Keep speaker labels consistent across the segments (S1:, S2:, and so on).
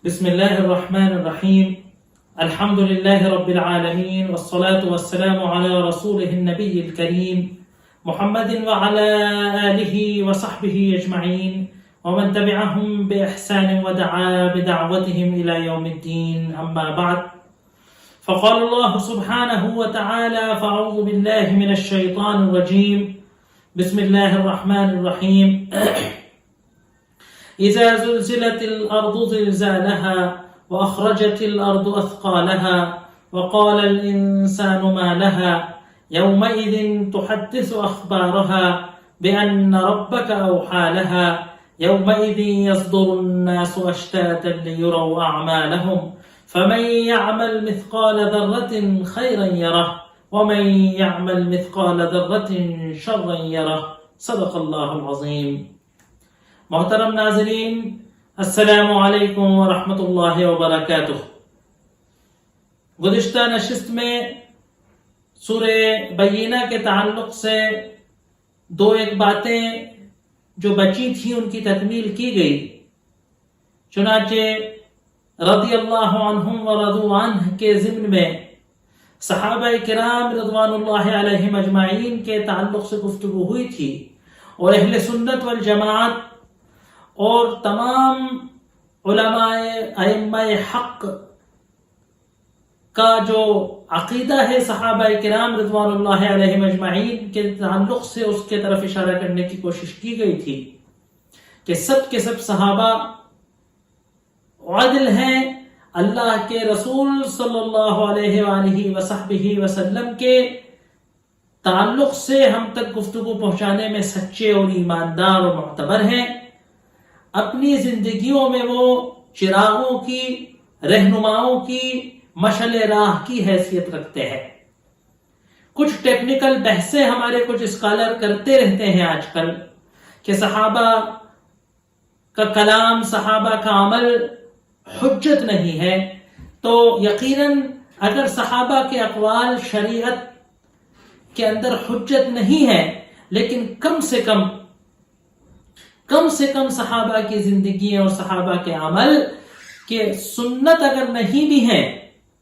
S1: بسم الله الرحمن الرحيم. الحمد لله رب العالمين، والصلاة والسلام على رسوله النبي الكريم محمد وعلى آله وصحبه أجمعين ومن تبعهم بإحسان ودعا بدعوتهم إلى يوم الدين. أما بعد، فقال الله سبحانه وتعالى: فأعوذ بالله من الشيطان الرجيم، بسم الله الرحمن الرحيم. إذا زلزلت الأرض زلزالها وأخرجت الأرض أثقالها وقال الإنسان ما لها يومئذ تحدث أخبارها بأن ربك أوحى لها يومئذ يصدر الناس أشتاتا ليروا أعمالهم فمن يعمل مثقال ذرة خيرا يره ومن يعمل مثقال ذرة شرا يره. صدق اللہ العظیم. محترم ناظرین، السلام علیکم ورحمۃ اللہ وبرکاتہ. گزشتہ نشست میں سورہ بینہ کے تعلق سے ایک باتیں جو بچی تھیں ان کی تکمیل کی گئی. چنانچہ رضی اللہ عنہم ورضوا عنہ کے ضمن میں صحابہ کرام رضوان اللہ علیہم اجمعین کے تعلق سے گفتگو ہوئی تھی، اور اہل سنت والجماعت اور تمام علماء ائمہ حق کا جو عقیدہ ہے صحابہ کرام رضوان اللہ علیہم اجمعین کے تعلق سے اس کے طرف اشارہ کرنے کی کوشش کی گئی تھی کہ سب کے سب صحابہ عادل ہیں. اللہ کے رسول صلی اللہ علیہ وآلہ وصحبہ وسلم کے تعلق سے ہم تک گفتگو پہنچانے میں سچے اور ایماندار اور معتبر ہیں. اپنی زندگیوں میں وہ چراغوں کی، رہنماؤں کی، مشعل راہ کی حیثیت رکھتے ہیں. کچھ ٹیکنیکل بحثیں ہمارے کچھ اسکالر کرتے رہتے ہیں آج کل کہ صحابہ کا کلام، صحابہ کا عمل حجت نہیں ہے. تو یقیناً اگر صحابہ کے اقوال شریعت کے اندر حجت نہیں ہے، لیکن کم سے کم صحابہ کی زندگی اور صحابہ کے عمل کے سنت اگر نہیں بھی ہیں،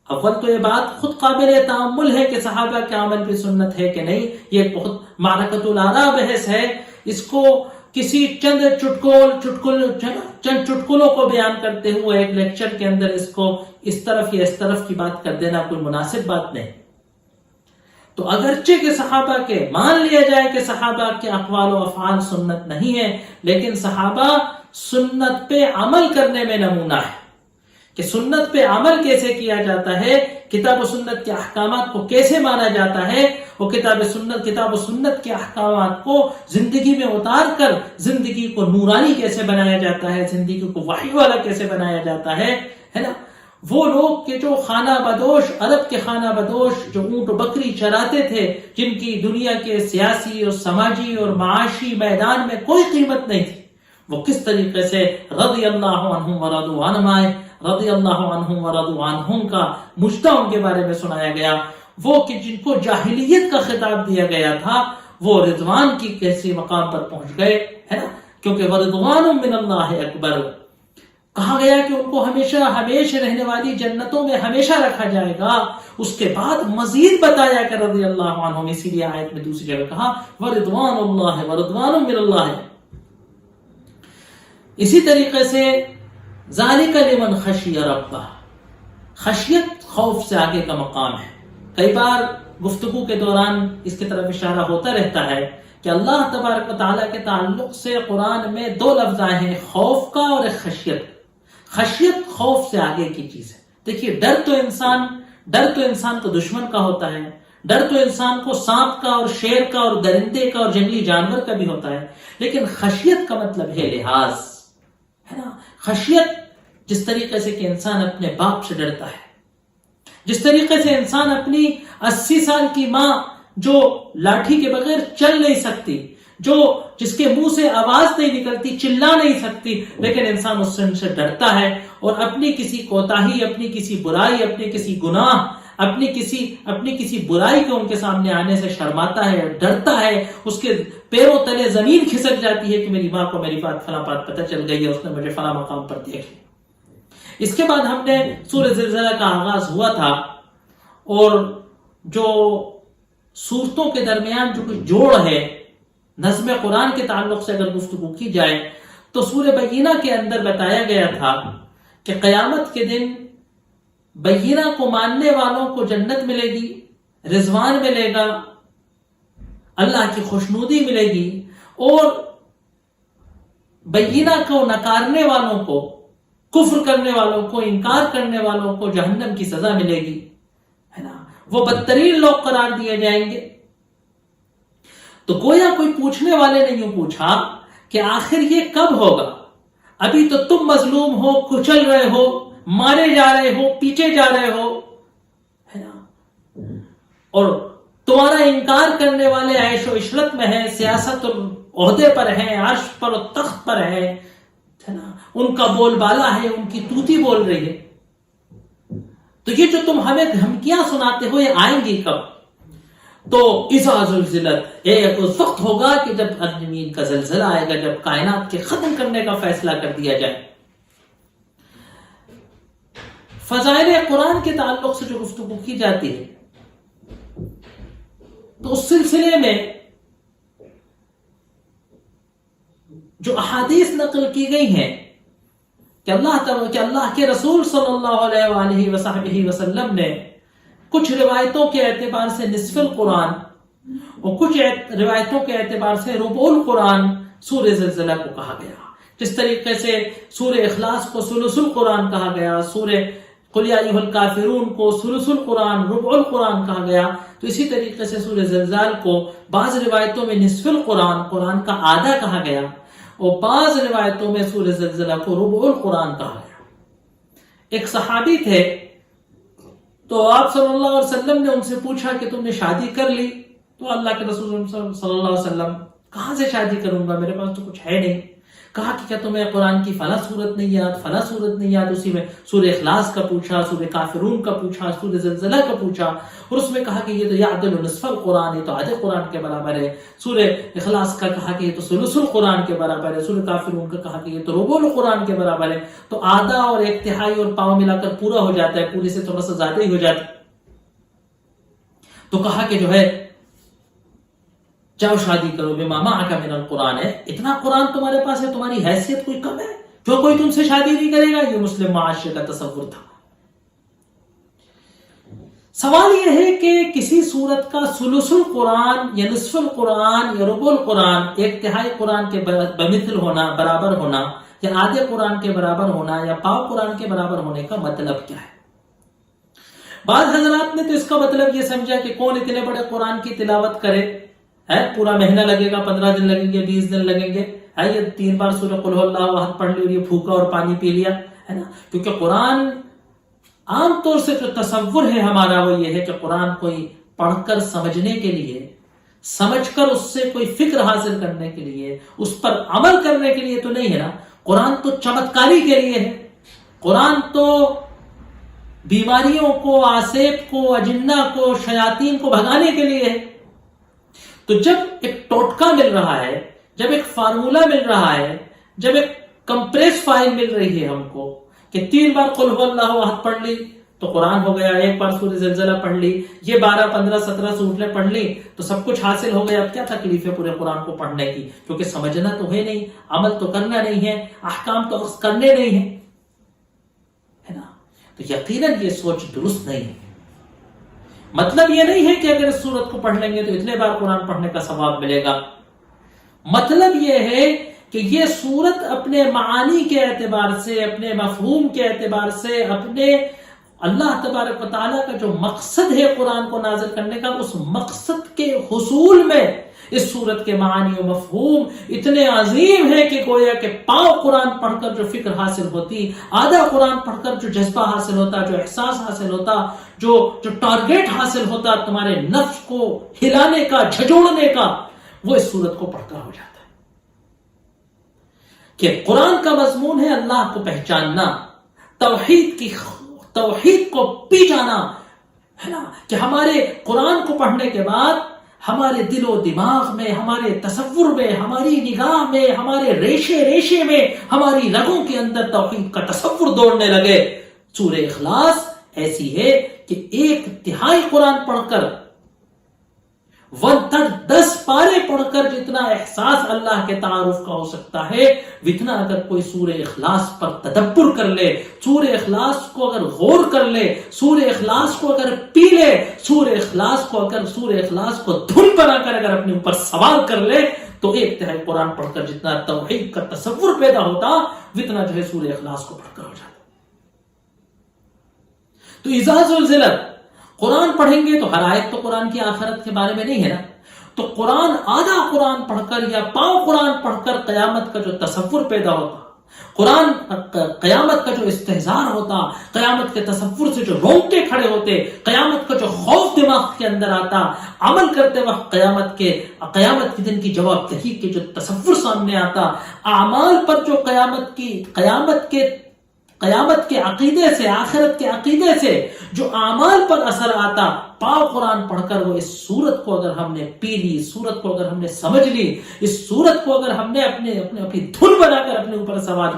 S1: اول تو یہ بات خود قابل تأمل ہے کہ صحابہ کے عمل پہ سنت ہے کہ نہیں. یہ ایک بہت معرکۃ الاراء بحث ہے. اس کو کسی چند چٹکلوں کو بیان کرتے ہوئے ایک لیکچر کے اندر اس کو اس طرف یا اس طرف کی بات کر دینا کوئی مناسب بات نہیں. تو اگرچہ کہ صحابہ کے مان لیا جائے کہ صحابہ کے اقوال و افعال سنت نہیں ہے، لیکن صحابہ سنت پہ عمل کرنے میں نمونہ ہے کہ سنت پہ عمل کیسے کیا جاتا ہے، کتاب و سنت کے احکامات کو کیسے مانا جاتا ہے، وہ کتاب و سنت کے احکامات کو زندگی میں اتار کر زندگی کو نورانی کیسے بنایا جاتا ہے، زندگی کو وحی والا کیسے بنایا جاتا ہے نا. وہ لوگ کہ جو خانہ بدوش، عرب کے خانہ بدوش جو اونٹ و بکری چراتے تھے، جن کی دنیا کے سیاسی اور سماجی اور معاشی میدان میں کوئی قیمت نہیں تھی، وہ کس طریقے سے رضی اللہ عنہم ورضوا عنہم آئے. رضی اللہ عنہم ورضوا عنہم کا مجدہ ان کے بارے میں سنایا گیا. وہ کہ جن کو جاہلیت کا خطاب دیا گیا تھا، وہ رضوان کی کیسی مقام پر پہنچ گئے ہے نا. کیونکہ ورضوان من اللہ اکبر کہا گیا کہ ان کو ہمیشہ رہنے والی جنتوں میں ہمیشہ رکھا جائے گا. اس کے بعد مزید بتایا کہ رضی اللہ عنہم، اسی لیے آیت میں دوسری جگہ کہا ورضوان اللہ ورضوان من اللہ. اسی طریقے سے ذالک لمن خشی ربہ، خشیت خوف سے آگے کا مقام ہے. کئی بار گفتگو کے دوران اس کی طرف اشارہ ہوتا رہتا ہے کہ اللہ تبارک و تعالیٰ کے تعلق سے قرآن میں 2 لفظ آئے ہیں، خوف کا اور ایک خشیت. خشیت خوف سے آگے کی چیز ہے. دیکھیے ڈر تو انسان کو دشمن کا ہوتا ہے، ڈر تو انسان کو سانپ کا اور شیر کا اور درندے کا اور جنگلی جانور کا بھی ہوتا ہے. لیکن خشیت کا مطلب ہے لحاظ، ہے نا. خشیت جس طریقے سے کہ انسان اپنے باپ سے ڈرتا ہے، جس طریقے سے انسان اپنی 80 سال کی ماں جو لاٹھی کے بغیر چل نہیں سکتی، جس کے منہ سے آواز نہیں نکلتی، چلا نہیں سکتی، لیکن انسان اس سے ڈرتا ہے اور اپنی کسی کوتاہی، اپنی کسی برائی، اپنی کسی گناہ، اپنی کسی برائی کو ان کے سامنے آنے سے شرماتا ہے، ڈرتا ہے، اس کے پیروں تلے زمین کھسک جاتی ہے کہ میری ماں کو میری بات فلاں بات پتہ چل گئی ہے، اس نے مجھے فلاں مقام پر دیکھ لیا۔ اس کے بعد ہم نے سورہ زلزلہ کا آغاز ہوا تھا، اور جو سورتوں کے درمیان جو کچھ جوڑ ہے نظم قرآن کے تعلق سے اگر گفتگو کی جائے تو سورہ بینہ کے اندر بتایا گیا تھا کہ قیامت کے دن بینہ کو ماننے والوں کو جنت ملے گی، رضوان ملے گا، اللہ کی خوشنودی ملے گی، اور بینہ کو نکارنے والوں کو، کفر کرنے والوں کو، انکار کرنے والوں کو جہنم کی سزا ملے گی، ہے نا، وہ بدترین لوگ قرار دیے جائیں گے۔ تو گویا کوئی پوچھنے والے نے یوں پوچھا کہ آخر یہ کب ہوگا؟ ابھی تو تم مظلوم ہو، کچل رہے ہو، مارے جا رہے ہو، پیٹے جا رہے ہو، ہے نا، اور تمہارا انکار کرنے والے عیش و عشرت میں ہیں، سیاست اور عہدے پر ہیں، عرش پر اور تخت پر ہیں، ہے نا، ان کا بول بالا ہے، ان کی توتی بول رہی ہے، تو یہ جو تم ہمیں دھمکیاں سناتے ہو یہ آئیں گی کب؟ تو اذا زلزلت، ایک اس وقت ہوگا کہ جب زمین کا زلزلہ آئے گا، جب کائنات کے ختم کرنے کا فیصلہ کر دیا جائے۔ فضائل قرآن کے تعلق سے جو گفتگو کی جاتی ہے تو اس سلسلے میں جو احادیث نقل کی گئی ہیں کہ اللہ کے رسول صلی اللہ علیہ وآلہ وصحبہ وسلم نے کچھ روایتوں کے اعتبار سے نصف القرآن اور کچھ روایتوں کے اعتبار سے ربع القرآن سورہ زلزلہ کو کہا گیا، جس طریقے سے سورہ اخلاص کو ثلث القرآن کہا گیا، سورہ قل یا ایھا الکافرون کو ثلث القرآن، ربع القرآن کہا گیا، تو اسی طریقے سے سورہ زلزال کو بعض روایتوں میں نصف القرآن، قرآن کا آدھا کہا گیا، اور بعض روایتوں میں سورہ زلزلہ کو ربع القرآن کہا گیا۔ ایک صحابی تھے، تو آپ صلی اللہ علیہ وسلم نے ان سے پوچھا کہ تم نے شادی کر لی؟ تو اللہ کے رسول صلی اللہ علیہ وسلم، کہاں سے شادی کروں گا، میرے پاس تو کچھ ہے نہیں۔ کہا کہ کیا تمہیں قرآن کی فلاں صورت نہیں یاد، فلاں صورت نہیں یاد؟ اسی میں سورہ اخلاص کا پوچھا، سورہ کافرون کا پوچھا، سورہ زلزلہ کا پوچھا، اور اس میں کہا کہ یہ تو یعدل نصف القرآن، یہ تو آدھے قرآن کے برابر ہے۔ سورہ اخلاص کا کہا کہ یہ تو ثلث القرآن کے برابر ہے، سورہ کافرون کا کہا کہ یہ تو ربع القرآن کے برابر ہے۔ تو آدھا اور ایک تہائی اور پاؤں ملا کر پورا ہو جاتا ہے، پوری سے تھوڑا سا زیادہ ہی ہو جاتا ہے۔ تو کہا کہ جو ہے جاؤ شادی کرو، بما معک من القرآن، ہے اتنا قرآن تمہارے پاس ہے، تمہاری حیثیت کوئی کم ہے جو کوئی تم سے شادی نہیں کرے گا؟ یہ مسلم معاشرے کا تصور تھا۔ سوال یہ ہے کہ کسی صورت کا ثلث القرآن یا نصف القرآن یا ربع القرآن، ایک تہائی قرآن کے بمثل ہونا، برابر ہونا، یا آدھے قرآن کے برابر ہونا، یا پاؤ قرآن کے برابر ہونے کا مطلب کیا ہے؟ بعض حضرات نے تو اس کا مطلب یہ سمجھا کہ کون اتنے بڑے قرآن کی تلاوت کرے، ہے پورا مہینہ لگے گا، 15 دن لگیں گے، 20 دن لگیں گے، ہے یہ 3 بار سورہ قل ھو اللہ احد پڑھ لی اور یہ پھونکا اور پانی پی لیا، ہے نا؟ کیونکہ قرآن عام طور سے جو تصور ہے ہمارا وہ یہ ہے کہ قرآن کوئی پڑھ کر سمجھنے کے لیے، سمجھ کر اس سے کوئی فکر حاصل کرنے کے لیے، اس پر عمل کرنے کے لیے تو نہیں ہے نا، قرآن تو چمتکاری کے لیے ہے، قرآن تو بیماریوں کو، آسیب کو، اجنہ کو، شیاطین کو بھگانے کے لیے ہے۔ تو جب ایک ٹوٹکا مل رہا ہے، جب ایک فارمولا مل رہا ہے، جب ایک کمپریس فائل مل رہی ہے ہم کو کہ 3 بار قل ھو اللہ احد پڑھ لی تو قرآن ہو گیا، 1 بار سورہ زلزلہ پڑھ لی، یہ 12 15 17 سورتیں پڑھ لی تو سب کچھ حاصل ہو گیا، اب کیا تکلیف ہے پورے قرآن کو پڑھنے کی؟ کیونکہ سمجھنا تو ہے نہیں، عمل تو کرنا نہیں ہے، احکام تو کرنے نہیں ہیں، ہے نا؟ تو یقیناً یہ سوچ درست نہیں ہے۔ مطلب یہ نہیں ہے کہ اگر اس سورت کو پڑھ لیں گے تو اتنے بار قرآن پڑھنے کا ثواب ملے گا، مطلب یہ ہے کہ یہ سورت اپنے معانی کے اعتبار سے، اپنے مفہوم کے اعتبار سے، اپنے اللہ تبارک و تعالیٰ کا جو مقصد ہے قرآن کو نازل کرنے کا، اس مقصد کے حصول میں اس سورت کے معانی و مفہوم اتنے عظیم ہے کہ گویا کہ پاؤ قرآن پڑھ کر جو فکر حاصل ہوتی، آدھا قرآن پڑھ کر جو جذبہ حاصل ہوتا، جو احساس حاصل ہوتا، جو ٹارگیٹ حاصل ہوتا تمہارے نفس کو ہلانے کا، جھجوڑنے کا، وہ اس سورت کو پڑھ کر ہو جاتا ہے۔ کہ قرآن کا مضمون ہے اللہ کو پہچاننا، توحید کو پی جانا، ہے نا کہ ہمارے قرآن کو پڑھنے کے بعد ہمارے دل و دماغ میں، ہمارے تصور میں، ہماری نگاہ میں، ہمارے ریشے ریشے میں، ہماری رگوں کے اندر توحید کا تصور دوڑنے لگے۔ سورہ اخلاص ایسی ہے کہ 1/3 قرآن پڑھ کر، 10 پارے پڑھ کر جتنا احساس اللہ کے تعارف کا ہو سکتا ہے، اتنا اگر کوئی سورہ اخلاص پر تدبر کر لے، سورہ اخلاص کو اگر غور کر لے، سورہ اخلاص کو اگر پی لے، سورہ اخلاص کو دھن بنا کر اگر اپنے اوپر سوار کر لے، تو 1/3 قرآن پڑھ کر جتنا توحید کا تصور پیدا ہوتا، اتنا جو ہے سورہ اخلاص کو پڑھ کر ہو جاتا۔ تو اذا زلزلت، قرآن پڑھیں گے تو ہر آیت تو قرآن کی آخرت کے بارے میں نہیں ہے نا، تو قرآن آدھا قرآن پڑھ کر یا پاؤں قرآن پڑھ کر قیامت کا جو تصور پیدا ہوتا، قرآن قیامت کا جو استحضار ہوتا، قیامت کے تصور سے جو رونگٹے کھڑے ہوتے، قیامت کا جو خوف دماغ کے اندر آتا، عمل کرتے وقت قیامت کے دن کی جواب دہی کے جو تصور سامنے آتا، اعمال پر جو قیامت کے عقیدے سے، آخرت کے عقیدے سے جو اعمال پر اثر آتا، پاؤں قرآن پڑھ کر وہ اس صورت کو اگر ہم نے پی لی، اس صورت کو اگر ہم نے سمجھ لی، اس صورت کو اگر ہم نے اپنی دھن بنا کر اپنے اوپر سوار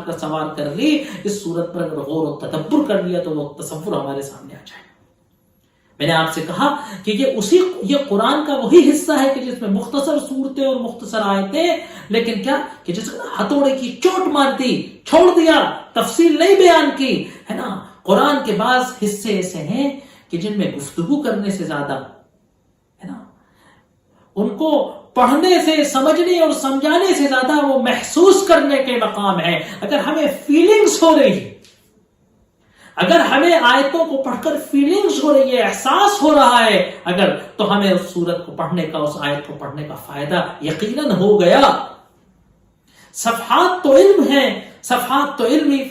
S1: کر لی، اس صورت پر اگر غور و تدبر کر لیا تو وہ تصور ہمارے سامنے آ جائے۔ میں نے آپ سے کہا کہ یہ قرآن کا وہی حصہ ہے کہ جس میں مختصر صورتیں اور مختصر آیتیں، لیکن کیا کہ جس نے ہتھوڑے کی چوٹ مار دی، چھوڑ دیا، تفصیل نہیں بیان کی، ہے نا۔ قرآن کے بعض حصے ایسے ہیں کہ جن میں گفتگو کرنے سے زیادہ، ہے نا، ان کو پڑھنے سے، سمجھنے اور سمجھانے سے زیادہ وہ محسوس کرنے کے مقام ہے۔ اگر ہمیں فیلنگز ہو رہی ہے، اگر ہمیں آیتوں کو پڑھ کر فیلنگز ہو رہی ہے، احساس ہو رہا ہے اگر، تو ہمیں اس سورت کو پڑھنے کا، اس آیت کو پڑھنے کا فائدہ یقیناً ہو گیا۔ صفحات تو علم ہیں، صفحات تو علمی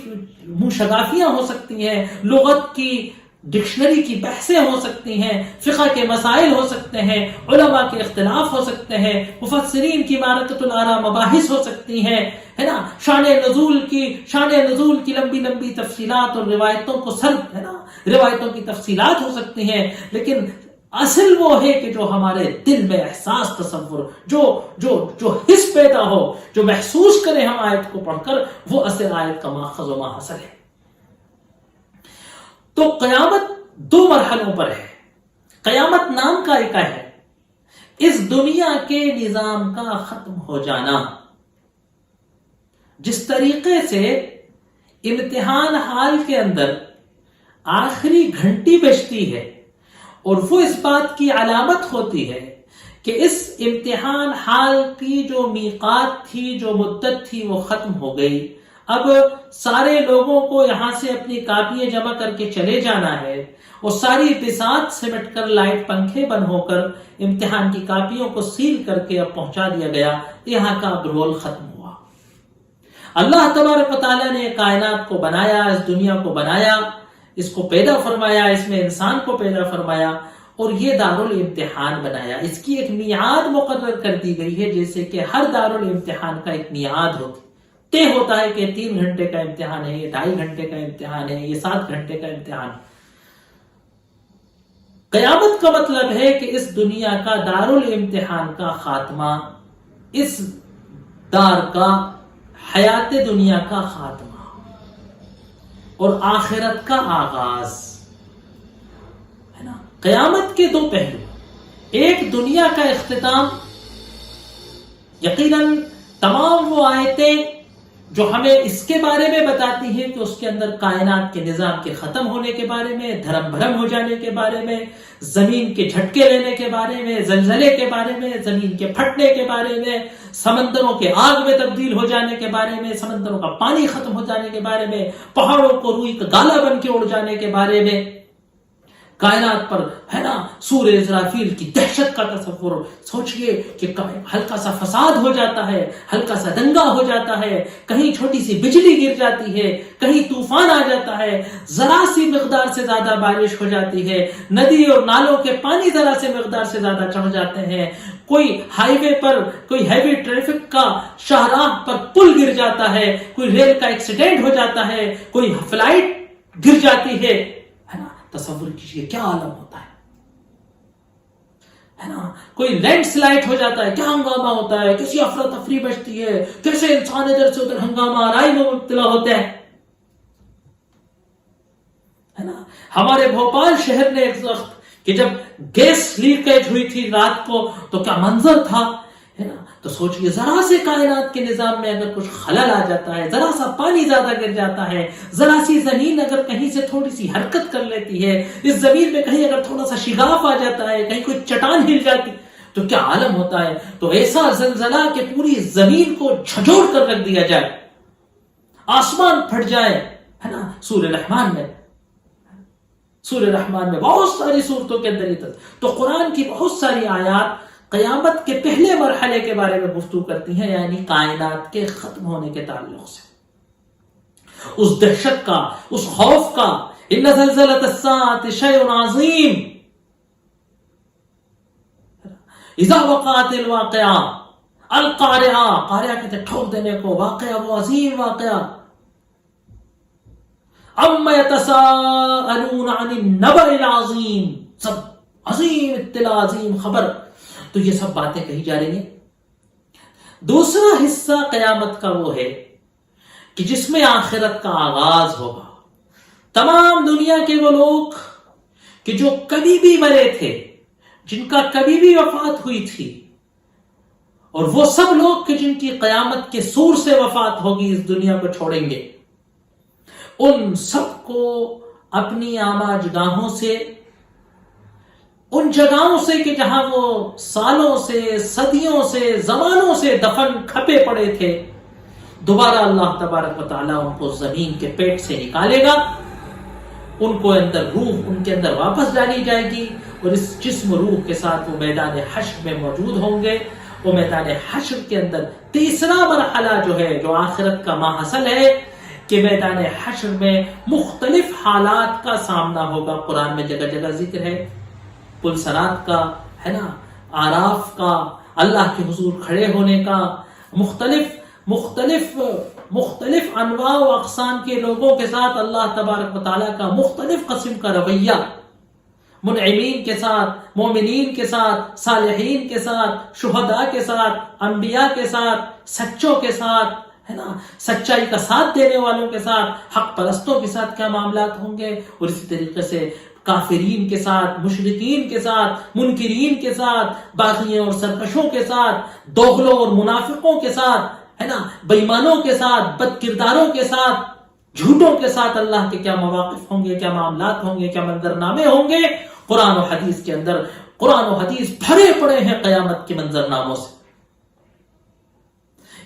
S1: منشگافیاں ہو سکتی ہیں، لغت کی ڈکشنری کی بحثیں ہو سکتی ہیں، فقہ کے مسائل ہو سکتے ہیں، علماء کے اختلاف ہو سکتے ہیں، مفسرین کی معرکۃ الآراء مباحث ہو سکتی ہیں، ہے نا، شان نزول کی لمبی لمبی تفصیلات اور روایتوں کی تفصیلات ہو سکتی ہیں، لیکن اصل وہ ہے کہ جو ہمارے دل میں احساس، تصور، جو حس پیدا ہو، جو محسوس کریں ہم آیت کو پڑھ کر، وہ اصل آیت کا ماخذ و ماحصل ہے۔ تو قیامت 2 مرحلوں پر ہے۔ قیامت نام کا ایک ہے اس دنیا کے نظام کا ختم ہو جانا۔ جس طریقے سے امتحان حال کے اندر آخری گھنٹی بجتی ہے اور وہ اس بات کی علامت ہوتی ہے کہ اس امتحان حال کی جو میقات تھی، جو مدت تھی، وہ ختم ہو گئی، اب سارے لوگوں کو یہاں سے اپنی کاپیاں جمع کر کے چلے جانا ہے، اور ساری بساط سمٹ کر، لائٹ پنکھے بند ہو کر، امتحان کی کاپیوں کو سیل کر کے اب پہنچا دیا گیا، یہاں کا اب رول ختم ہوا۔ اللہ تبارک و تعالیٰ نے کائنات کو بنایا، اس دنیا کو بنایا، اس کو پیدا فرمایا، اس میں انسان کو پیدا فرمایا، اور یہ دارالامتحان بنایا۔ اس کی ایک میعاد مقرر کر دی گئی ہے، جیسے کہ ہر دارالامتحان کا ایک میعاد طے ہوتا ہے کہ 3 گھنٹے کا امتحان ہے، یہ 2.5 گھنٹے کا امتحان ہے، یہ 7 گھنٹے کا امتحان ہے۔ قیامت کا مطلب ہے کہ اس دنیا کا دارالامتحان کا خاتمہ، اس دار کا، حیات دنیا کا خاتمہ اور آخرت کا آغاز ہے نا۔ قیامت کے 2 پہلو، ایک دنیا کا اختتام، یقیناً تمام وہ آیتیں جو ہمیں اس کے بارے میں بتاتی ہیں کہ اس کے اندر کائنات کے نظام کے ختم ہونے کے بارے میں، دھرم بھرم ہو جانے کے بارے میں، زمین کے جھٹکے لینے کے بارے میں، زلزلے کے بارے میں، زمین کے پھٹنے کے بارے میں، سمندروں کے آگ میں تبدیل ہو جانے کے بارے میں، سمندروں کا پانی ختم ہو جانے کے بارے میں، پہاڑوں کو روئی کا گالا بن کے اڑ جانے کے بارے میں، کائنات پر ہے نا سور اسرافیل کی دہشت کا تصور۔ سوچئے کہ ہلکا سا فساد ہو جاتا ہے، ہلکا سا دنگا ہو جاتا ہے، کہیں چھوٹی سی بجلی گر جاتی ہے، کہیں طوفان آ جاتا ہے، ذرا سی مقدار سے زیادہ بارش ہو جاتی ہے، ندی اور نالوں کے پانی ذرا سے مقدار سے زیادہ چڑھ جاتے ہیں، کوئی ہائی وے پر، کوئی ہیوی ٹریفک کا شاہراہ پر پل گر جاتا ہے، کوئی ریل کا ایکسیڈنٹ ہو جاتا ہے، کوئی فلائٹ گر جاتی ہے نا۔ تصور کیجئے کیا عالم ہوتا ہے۔ ہے نا. کوئی لینڈ سلائڈ ہو جاتا ہے، کیا ہنگامہ ہوتا ہے، کیسی افراتفری بچتی ہے، کیسے انسان ادھر سے ادھر ہنگامہ آرائی میں مبتلا ہوتے ہیں، ہے نا. ہمارے بھوپال شہر نے ایک وقت کہ جب گیس لیکیج ہوئی تھی رات کو تو کیا منظر تھا، ہے نا. تو سوچئے ذرا سے کائنات کے نظام میں اگر کچھ خلل آ جاتا ہے، ذرا سا پانی زیادہ گر جاتا ہے، ذرا سی زمین اگر کہیں سے تھوڑی سی حرکت کر لیتی ہے، اس زمین میں کہیں اگر تھوڑا سا شگاف آ جاتا ہے، کہیں کوئی چٹان ہل جاتی تو کیا عالم ہوتا ہے. تو ایسا زلزلہ کہ پوری زمین کو جھنجھوڑ کر رکھ دیا جائے، آسمان پھٹ جائے، ہے نا. سورہ رحمان میں بہت ساری صورتوں کے اندر تو قرآن کی بہت ساری آیات قیامت کے پہلے مرحلے کے بارے میں گفتگو کرتی ہیں، یعنی کائنات کے ختم ہونے کے تعلق سے، اس دہشت کا، اس خوف کا. ان زلزلۃ الساعۃ شیء عظیم اذا وقعت الواقعہ، القارعہ، قارعہ کہتے ہیں ٹھوک دینے کو، واقعہ وہ عظیم واقعہ. اما یتساءلون عن النبأ العظیم، سب عظیم اطلاع، عظیم خبر. تو یہ سب باتیں کہی جا رہی ہیں. دوسرا حصہ قیامت کا وہ ہے کہ جس میں آخرت کا آغاز ہوگا. تمام دنیا کے وہ لوگ کہ جو کبھی بھی مرے تھے، جن کا کبھی بھی وفات ہوئی تھی، اور وہ سب لوگ کہ جن کی قیامت کے سور سے وفات ہوگی، اس دنیا کو چھوڑیں گے، ان سب کو اپنی آماج گاہوں سے، ان جگہوں سے کہ جہاں وہ سالوں سے، صدیوں سے، زمانوں سے دفن کھپے پڑے تھے، دوبارہ اللہ تبارک و تعالیٰ ان کو زمین کے پیٹ سے نکالے گا. ان کو اندر روح ان کے اندر واپس ڈالی جائے گی، اور اس جسم روح کے ساتھ وہ میدان حشر میں موجود ہوں گے. وہ میدان حشر کے اندر تیسرا مرحلہ جو ہے، جو آخرت کا ماحصل ہے، کہ میدان حشر میں مختلف حالات کا سامنا ہوگا. قرآن میں جگہ جگہ ذکر ہے پلسرات کا، ہے نا، آراف کا، اللہ کے حضور کھڑے ہونے کا، مختلف انواع و اقسام کے لوگوں کے ساتھ اللہ تبارک و تعالیٰ کا مختلف قسم کا رویہ، منعمین کے ساتھ، مومنین کے ساتھ، صالحین کے ساتھ، شہداء کے ساتھ، انبیاء کے ساتھ، سچوں کے ساتھ، ہے نا، سچائی کا ساتھ دینے والوں کے ساتھ، حق پرستوں کے ساتھ کیا معاملات ہوں گے، اور اسی طریقے سے کافرین کے ساتھ، مشرکین کے ساتھ، منکرین کے ساتھ، باغیوں اور سرکشوں کے ساتھ، دوغلوں اور منافقوں کے ساتھ، ہے نا، بےایمانوں کے ساتھ، بد کرداروں کے ساتھ، جھوٹوں کے ساتھ اللہ کے کیا مواقف ہوں گے، کیا معاملات ہوں گے، کیا منظرنامے ہوں گے. قرآن و حدیث کے اندر، قرآن و حدیث بھرے پڑے ہیں قیامت کے منظرناموں سے.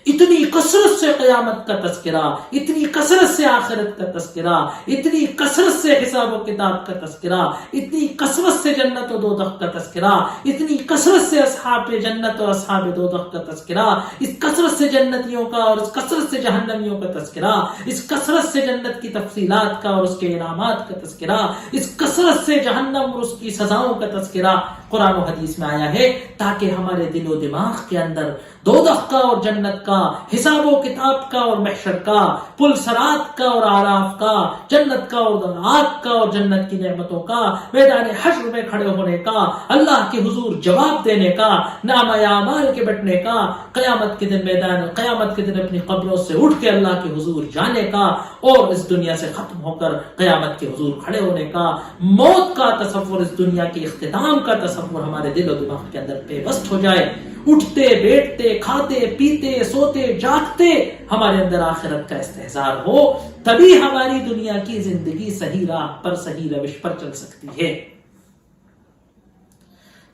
S1: اتنی کثرت سے قیامت کا تذکرہ، اتنی کثرت سے آخرت کا تذکرہ، اتنی کثرت سے حساب و کتاب کا تذکرہ، اتنی کثرت سے جنت و دوزخ کا تذکرہ، اتنی کثرت سے اصحاب جنت و اصحاب دوزخ کا تذکرہ، اس کثرت سے جنتیوں کا اور اس کثرت سے جہنمیوں کا تذکرہ، اس کثرت سے جنت کی تفصیلات کا اور اس کے انعامات کا تذکرہ، اس کثرت سے جہنم اور اس کی سزاؤں کا تذکرہ قرآن و حدیث میں آیا ہے، تاکہ ہمارے دل و دماغ کے اندر دوزخ کا اور جنت کا، حساب و کتاب کا اور محشر کا، پل سرات کا اور آراف کا، جنت کا اور آگ کا اور جنت کی نعمتوں کا، میدان حشر میں کھڑے ہونے کا، اللہ کے حضور جواب دینے کا، نامہ اعمال کے بٹنے کا، قیامت کے دن اپنی قبروں سے اٹھ کے اللہ کے حضور جانے کا، اور اس دنیا سے ختم ہو کر قیامت کے حضور کھڑے ہونے کا، موت کا تصور، اس دنیا کے اختتام کا تصور ہمارے دل و دماغ کے اندر پیوست ہو جائے. اٹھتے بیٹھتے، کھاتے پیتے، سوتے جاگتے ہمارے اندر آخرت کا استحضار ہو، تبھی ہماری دنیا کی زندگی صحیح راہ پر، صحیح روش پر چل سکتی ہے.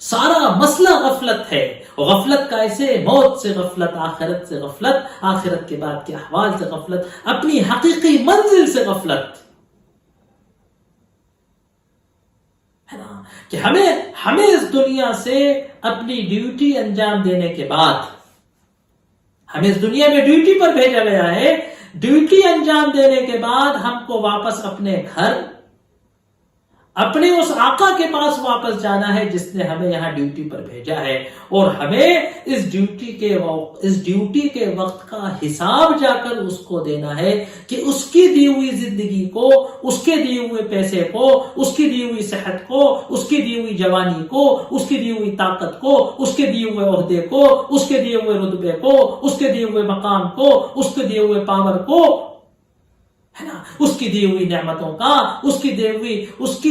S1: سارا مسئلہ غفلت ہے، غفلت کا ایسے، موت سے غفلت، آخرت سے غفلت، آخرت کے بعد کے احوال سے غفلت، اپنی حقیقی منزل سے غفلت ہے نا، کہ ہمیں اس دنیا سے اپنی ڈیوٹی انجام دینے کے بعد، ہمیں اس دنیا میں ڈیوٹی پر بھیجا گیا ہے، ڈیوٹی انجام دینے کے بعد ہم کو واپس اپنے گھر، اپنے اس آقا کے پاس واپس جانا ہے جس نے ہمیں یہاں ڈیوٹی پر بھیجا ہے، اور ہمیں اس ڈیوٹی کے وقت کا حساب جا کر اس کو دینا ہے کہ اس کی دی ہوئی زندگی کو، اس کے دیے ہوئے پیسے کو، اس کی دی ہوئی صحت کو، اس کی دی ہوئی جوانی کو، اس کی دی ہوئی طاقت کو، اس کے دیے ہوئے عہدے کو، اس کے دیے ہوئے رتبے کو، اس کے دیے ہوئے مقام کو، اس کے دیے ہوئے پاور کو، ہے نا، اس کی دی ہوئی نعمتوں کا، اس کی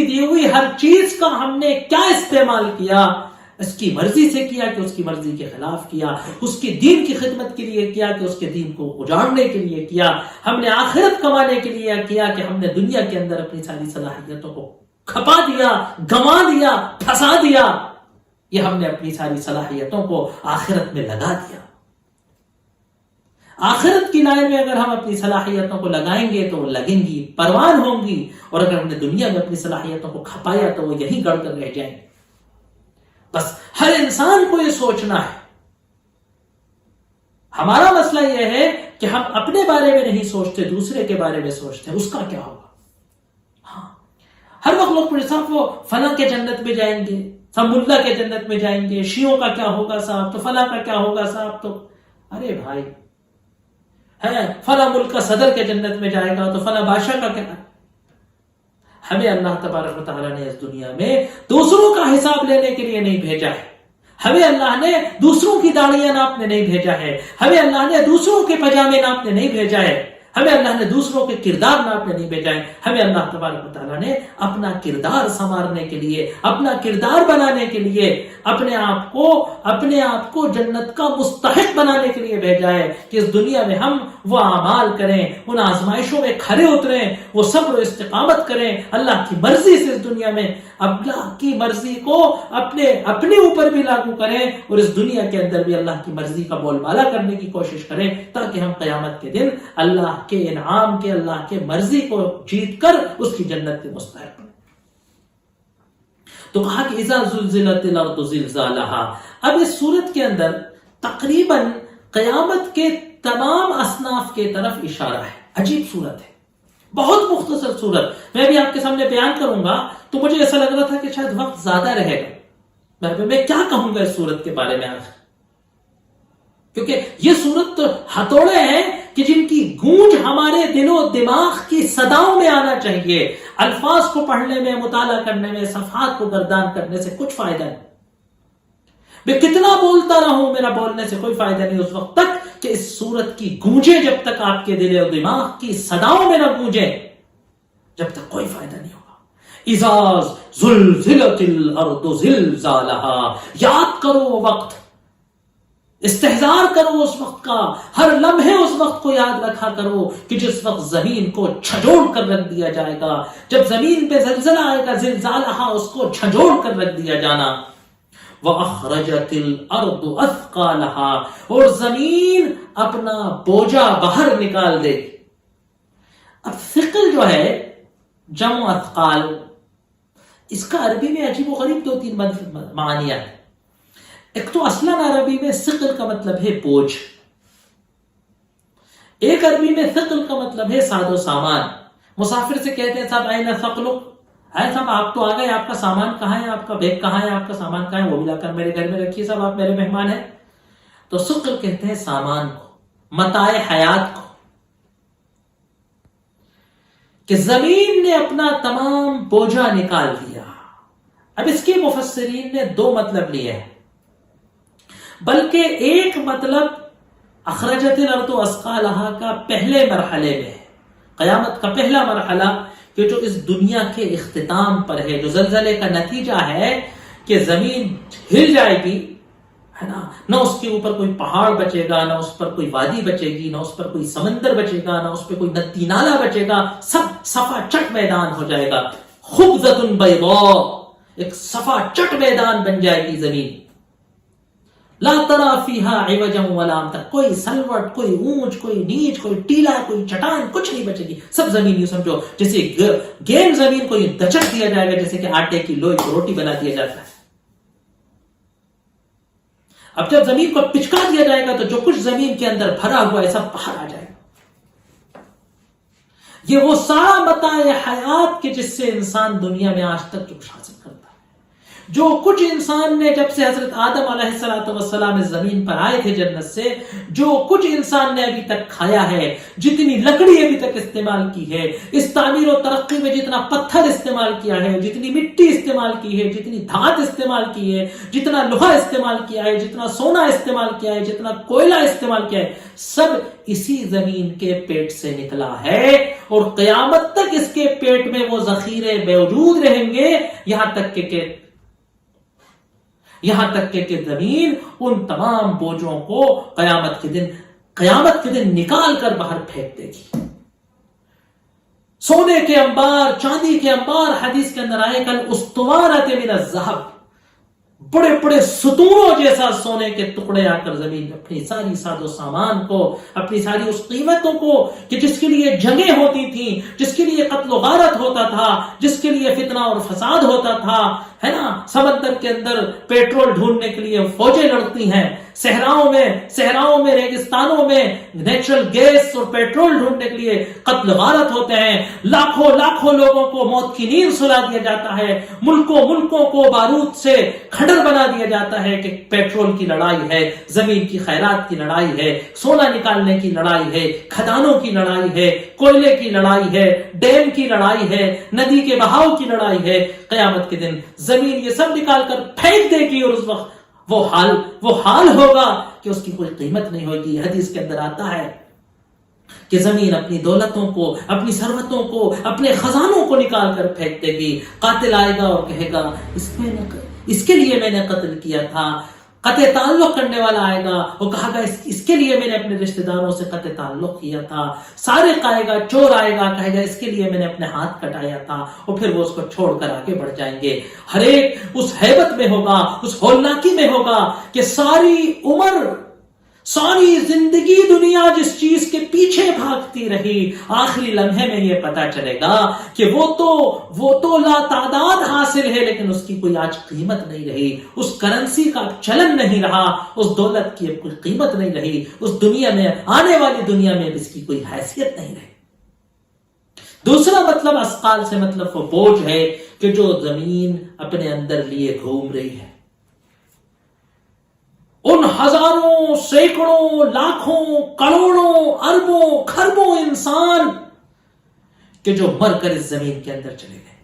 S1: دی ہوئی ہر چیز کا ہم نے کیا استعمال کیا، اس کی مرضی سے کیا کہ اس کی مرضی کے خلاف کیا، اس کی دین کی خدمت کے لیے کیا کہ اس کے دین کو اجاڑنے کے لیے کیا، ہم نے آخرت کمانے کے لیے کیا کہ ہم نے دنیا کے اندر اپنی ساری صلاحیتوں کو کھپا دیا، گما دیا، پھنسا دیا، یہ ہم نے اپنی ساری صلاحیتوں کو آخرت میں لگا دیا۔ آخرت کی لائن میں اگر ہم اپنی صلاحیتوں کو لگائیں گے تو وہ لگیں گی، پروان ہوں گی، اور اگر ہم نے دنیا میں اپنی صلاحیتوں کو کھپایا تو وہ یہیں گڑ کر رہ جائیں گے۔ بس ہر انسان کو یہ سوچنا ہے۔ ہمارا مسئلہ یہ ہے کہ ہم اپنے بارے میں نہیں سوچتے، دوسرے کے بارے میں سوچتے ہیں، اس کا کیا ہوگا۔ ہاں، ہر وقت لوگ پوچھتے صاحب وہ فلاں کے جنت میں جائیں گے، سب ملا کے جنت میں جائیں گے، شیعوں کا کیا ہوگا صاحب، تو فلاں کا کیا ہوگا صاحب، تو ارے بھائی ہے فلاں ملک کا صدر کے جنت میں جائے گا تو فلاں بادشاہ کا کیا۔ ہمیں اللہ تبارک و تعالیٰ نے اس دنیا میں دوسروں کا حساب لینے کے لیے نہیں بھیجا ہے، ہمیں اللہ نے دوسروں کی داڑیاں ناپنے نہیں بھیجا ہے، ہمیں اللہ نے دوسروں کے پجامے ناپنے نہیں بھیجا ہے، ہمیں اللہ نے دوسروں کے کردار ناپنے نہیں بھیجا ہے، ہمیں اللہ تبارک و تعالیٰ نے اپنا کردار سنوارنے کے لیے، اپنا کردار بنانے کے لیے، اپنے آپ کو جنت کا مستحق بنانے کے لیے بھیجا ہے کہ اس دنیا میں ہم وہ اعمال کریں، ان آزمائشوں میں کھڑے اتریں، وہ صبر و استقامت کریں، اللہ کی مرضی سے اس دنیا میں اللہ کی مرضی کو اپنے اوپر بھی لاگو کریں، اور اس دنیا کے اندر بھی اللہ کی مرضی کا بول بالا کرنے کی کوشش کریں، تاکہ ہم قیامت کے دن اللہ کے انعام کے، اللہ کے مرضی کو جیت کر اس کی جنت کے مستحق بنیں۔ تو کہا کہ اذا زلزلت الارض زلزالہا۔ اب اس صورت کے اندر تقریباً قیامت کے تمام اصناف کے طرف اشارہ ہے۔ عجیب صورت ہے، بہت مختصر صورت، میں بھی آپ کے سامنے بیان کروں گا تو مجھے ایسا لگ رہا تھا کہ شاید وقت زیادہ رہے گا، میں کیا کہوں گا اس صورت کے بارے میں آج، کیونکہ یہ صورت تو ہتھوڑے ہیں کہ جن کی گونج ہمارے دل و دماغ کی صداؤں میں آنا چاہیے۔ الفاظ کو پڑھنے میں، مطالعہ کرنے میں، صفحات کو گردان کرنے سے کچھ فائدہ نہیں، میں کتنا بولتا رہوں میرا بولنے سے کوئی فائدہ نہیں اس وقت تک کہ اس صورت کی گونجیں جب تک آپ کے دل و دماغ کی صداؤں میں نہ گونجیں، جب تک کوئی فائدہ نہیں ہوگا۔ اذا زلزلت الارض زلزالہا، یاد کرو وہ وقت، استحضار کرو اس وقت کا، ہر لمحے اس وقت کو یاد رکھا کرو کہ جس وقت زمین کو جھنجھوڑ کر رکھ دیا جائے گا، جب زمین پہ زلزلہ آئے گا، زلزالہا، اس کو جھنجھوڑ کر رکھ دیا جانا۔ وَأَخْرَجَتِ الْأَرْضُ أَثْقَالَهَا، اور زمین اپنا بوجھا باہر نکال دے گی۔ اب ثقل جو ہے جمع اثقال، اس کا عربی میں عجیب و غریب دو تین معنی ہیں۔ ایک تو اصلاً عربی میں ثقل کا مطلب ہے بوجھ، ایک عربی میں ثقل کا مطلب ہے ساز و سامان۔ مسافر سے کہتے ہیں صاحب این ثقلک، ہے صاحب آپ تو آ گئے، آپ کا سامان کہاں ہے، آپ کا بیگ کہاں ہے، آپ کا سامان کہاں ہے، وہ بھی لا کر میرے گھر میں رکھیے صاحب، آپ میرے مہمان ہیں۔ تو ثقل کہتے ہیں سامان کو، متاع حیات کو، کہ زمین نے اپنا تمام بوجھا نکال دیا۔ اب اس کے مفسرین نے دو مطلب لیے ہیں، بلکہ ایک مطلب اخرجت الارض اثقالہا کا پہلے مرحلے میں ہے، قیامت کا پہلا مرحلہ کہ جو اس دنیا کے اختتام پر ہے، جو زلزلے کا نتیجہ ہے کہ زمین ہل جائے گی، ہے نا، نہ اس کے اوپر کوئی پہاڑ بچے گا، نہ اس پر کوئی وادی بچے گی، نہ اس پر کوئی سمندر بچے گا، نہ اس پہ کوئی ندی نالا بچے گا، سب صفا چٹ میدان ہو جائے گا۔ خبزۃ بیضاء، ایک صفا چٹ میدان بن جائے گی زمین۔ لا ترى فيها عوجا ولا امتا، کوئی سلوٹ، کوئی اونچ، کوئی نیچ، کوئی ٹیلا، کوئی چٹان، کچھ نہیں بچے گی، سب زمین یوں سمجھو جیسے گیم زمین کو یوں دچک دیا جائے گا، جیسے کہ آٹے کی لوئی کو روٹی بنا دیا جاتا ہے۔ اب جب زمین کو پچکا دیا جائے گا تو جو کچھ زمین کے اندر بھرا ہوا ہے سب باہر آ جائے گا۔ یہ وہ سارا متاع حیات کہ جس سے انسان دنیا میں آج تک کچھ حاصل کرتا ہے. جو کچھ انسان نے جب سے حضرت آدم علیہ السلام اس زمین پر آئے تھے جنت سے، جو کچھ انسان نے ابھی تک کھایا ہے، جتنی لکڑی ابھی تک استعمال کی ہے، اس تعمیر و ترقی میں جتنا پتھر استعمال کیا ہے، جتنی مٹی استعمال کی ہے، جتنی دھات استعمال کی ہے، جتنا لوہا استعمال کیا ہے، جتنا سونا استعمال کیا ہے، جتنا کوئلہ استعمال کیا ہے، سب اسی زمین کے پیٹ سے نکلا ہے، اور قیامت تک اس کے پیٹ میں وہ ذخیرے موجود رہیں گے، یہاں تک کہ زمین ان تمام بوجھوں کو قیامت کے دن نکال کر باہر پھینک دے گی. سونے کے انبار، چاندی کے انبار، حدیث کے اندر آئے کل استوانۃ من الذھب، بڑے بڑے ستونوں جیسا سونے کے ٹکڑے آ کر زمین اپنی ساری ساز و سامان کو، اپنی ساری اس قیمتوں کو کہ جس کے لیے جنگیں ہوتی تھیں، جس کے لیے قتل و غارت ہوتا تھا، جس کے لیے فتنہ اور فساد ہوتا تھا، ہے نا، سمندر کے اندر پیٹرول ڈھونڈنے کے لیے فوجیں لڑتی ہیں، صحراؤں میں ریگستانوں میں نیچرل گیس اور پیٹرول ڈھونڈنے کے لیے قتل غارت ہوتے ہیں، لاکھوں لوگوں کو موت کی نیند سلا دیا جاتا ہے، ملکوں کو بارود سے کھنڈر بنا دیا جاتا ہے کہ پیٹرول کی لڑائی ہے، زمین کی خیرات کی لڑائی ہے، سونا نکالنے کی لڑائی ہے، کھدانوں کی لڑائی ہے، کوئلے کی لڑائی ہے، ڈیم کی لڑائی ہے، ندی کے بہاؤ کی لڑائی ہے. قیامت کے دن زمین یہ سب نکال کر پھینک دے گی، اور اس وقت وہ حال ہوگا کہ اس کی کوئی قیمت نہیں ہوگی. حدیث کے اندر آتا ہے کہ زمین اپنی دولتوں کو، اپنی ثروتوں کو، اپنے خزانوں کو نکال کر پھینک دے گی. قاتل آئے گا اور کہے گا اس کے لیے میں نے قتل کیا تھا. قطع تعلق کرنے والا آئے گا، وہ کہا گا اس کے لیے میں نے اپنے رشتہ داروں سے قطع تعلق کیا تھا. سارق آئے گا، چور آئے گا، کہے گا اس کے لیے میں نے اپنے ہاتھ کٹایا تھا، اور پھر وہ اس کو چھوڑ کر آگے بڑھ جائیں گے. ہر ایک اس ہیبت میں ہوگا، اس ہولناکی میں ہوگا کہ ساری عمر، ساری زندگی دنیا جس چیز کے پیچھے بھاگتی رہی، آخری لمحے میں یہ پتا چلے گا کہ وہ تو لا تعداد حاصل ہے، لیکن اس کی کوئی آج قیمت نہیں رہی، اس کرنسی کا چلن نہیں رہا، اس دولت کی اب کوئی قیمت نہیں رہی، اس دنیا میں، آنے والی دنیا میں اس کی کوئی حیثیت نہیں رہی. دوسرا مطلب اسقال سے مطلب وہ بوجھ ہے کہ جو زمین اپنے اندر لیے گھوم رہی ہے. ان ہزاروں، سینکڑوں، لاکھوں، کروڑوں، اربوں، کھربوں انسان کہ جو مر کر اس زمین کے اندر چلے گئے،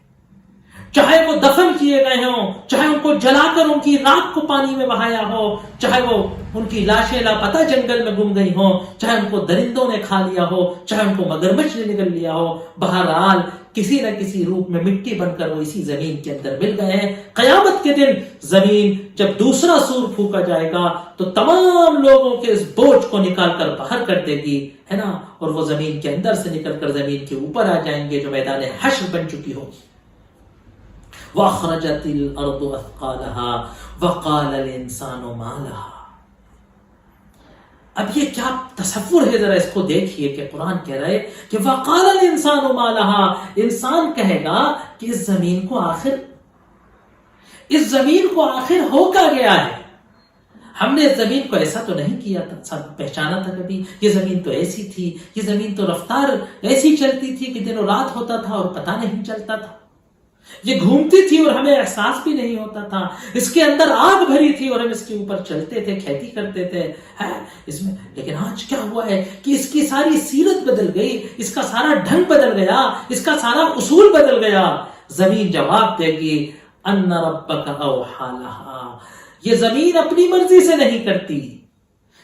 S1: چاہے وہ دفن کیے گئے ہوں، چاہے ان کو جلا کر ان کی راکھ کو پانی میں بہایا ہو، چاہے وہ ان کی لاشیں لاپتہ جنگل میں گم گئی ہوں، چاہے ان کو درندوں نے کھا لیا ہو، چاہے ان کو مگرمچھ نے نگل لیا ہو، بہرحال کسی نہ کسی روپ میں مٹی بن کر وہ اسی زمین کے اندر مل گئے ہیں. قیامت کے دن زمین جب دوسرا سور پھونکا جائے گا تو تمام لوگوں کے اس بوجھ کو نکال کر باہر کر دے گی، ہے نا، اور وہ زمین کے اندر سے نکل کر زمین کے اوپر آ جائیں گے جو میدان حشر بن چکی ہوگی. وَأَخْرَجَتِ الْأَرْضُ أَثْقَالَهَا وَقَالَ الْإِنسَانُ مَا لَهَا. اب یہ کیا تصور ہے، ذرا اس کو دیکھیے کہ قرآن کہہ رہے کہ وَقَالَ الْإِنسَانُ مَا لَهَا، انسان کہے گا کہ اس زمین کو آخر ہو کیا گیا ہے. ہم نے اس زمین کو ایسا تو نہیں کیا تھا، پہچانا تھا کبھی، یہ زمین تو ایسی تھی، یہ زمین تو رفتار ایسی چلتی تھی کہ دن و رات ہوتا تھا اور پتہ نہیں چلتا تھا، یہ گھومتی تھی اور ہمیں احساس بھی نہیں ہوتا تھا، اس کے اندر آگ بھری تھی اور ہم اس کے اوپر چلتے تھے، کھیتی کرتے تھے اس میں. لیکن آج کیا ہوا ہے کہ اس کی ساری سیرت بدل گئی، اس کا سارا ڈھنگ بدل گیا، اس کا سارا اصول بدل گیا. زمین جواب دے گی ان ربک اوحی لہا. یہ زمین اپنی مرضی سے نہیں کرتی،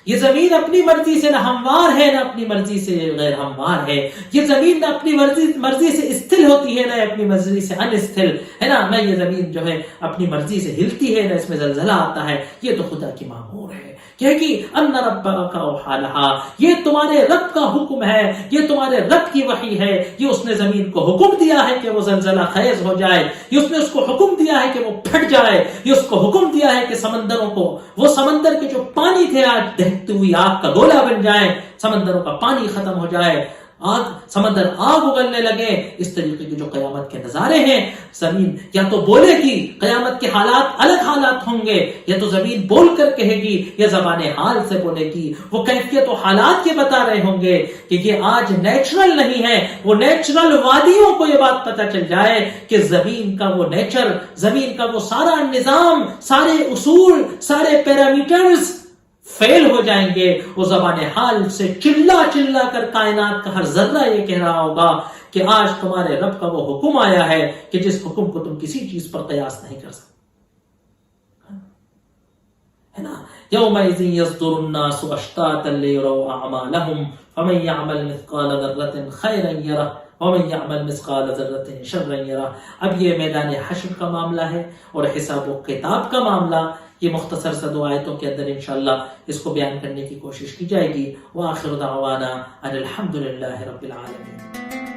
S1: یہ زمین اپنی مرضی سے نہ ہموار ہے، نہ اپنی مرضی سے غیر ہموار ہے. یہ زمین نہ اپنی مرضی سے استھل ہوتی ہے، نہ اپنی مرضی سے انستھل ہے نا. نہ یہ زمین جو ہے اپنی مرضی سے ہلتی ہے، نہ اس میں زلزلہ آتا ہے. یہ تو خدا کی معمور ہے کہ ان ربک اوحی لہا، یہ تمہارے رب کا حکم ہے، یہ تمہارے رب کی وحی ہے. یہ اس نے زمین کو حکم دیا ہے کہ وہ زلزلہ خیز ہو جائے، یہ اس نے اس کو حکم دیا ہے کہ وہ پھٹ جائے، یہ اس کو حکم دیا ہے کہ سمندروں کو، وہ سمندر کے جو پانی تھے آج دہتی ہوئی آگ کا گولا بن جائے، سمندروں کا پانی ختم ہو جائے. سمندر آگ اگلنے لگے. اس طریقے کے جو قیامت کے نظارے ہیں، زمین یا تو بولے گی، قیامت کے حالات الگ حالات ہوں گے، یا تو زمین بول کر کہے گی یا زبان حال سے بولے گی. وہ کیفیت و حالات یہ بتا رہے ہوں گے کہ یہ آج نیچرل نہیں ہے. وہ نیچرل وادیوں کو یہ بات پتہ چل جائے کہ زمین کا وہ نیچر، زمین کا وہ سارا نظام، سارے اصول، سارے پیرامیٹرز فیل ہو جائیں گے. وہ زبان حال سے چلا چلا کر کائنات کا ہر ذرہ یہ کہہ رہا ہوگا کہ آج تمہارے رب کا وہ حکم آیا ہے کہ جس حکم کو تم کسی چیز پر قیاس نہیں کر سکتے. ہے نا؟ یومئذ یصدر الناس اشتاتا لیروا اعمالهم فمن يعمل مثقال ذرة خیرا یرہ ومن يعمل مثقال ذرة شرا یرہ. اب یہ میدان حشر کا معاملہ ہے اور حساب و کتاب کا معاملہ. یہ مختصر سا 2 آیتوں کے اندر انشاءاللہ اس کو بیان کرنے کی کوشش کی جائے گی. وآخر دعوانا ان الحمد للہ رب العالمین.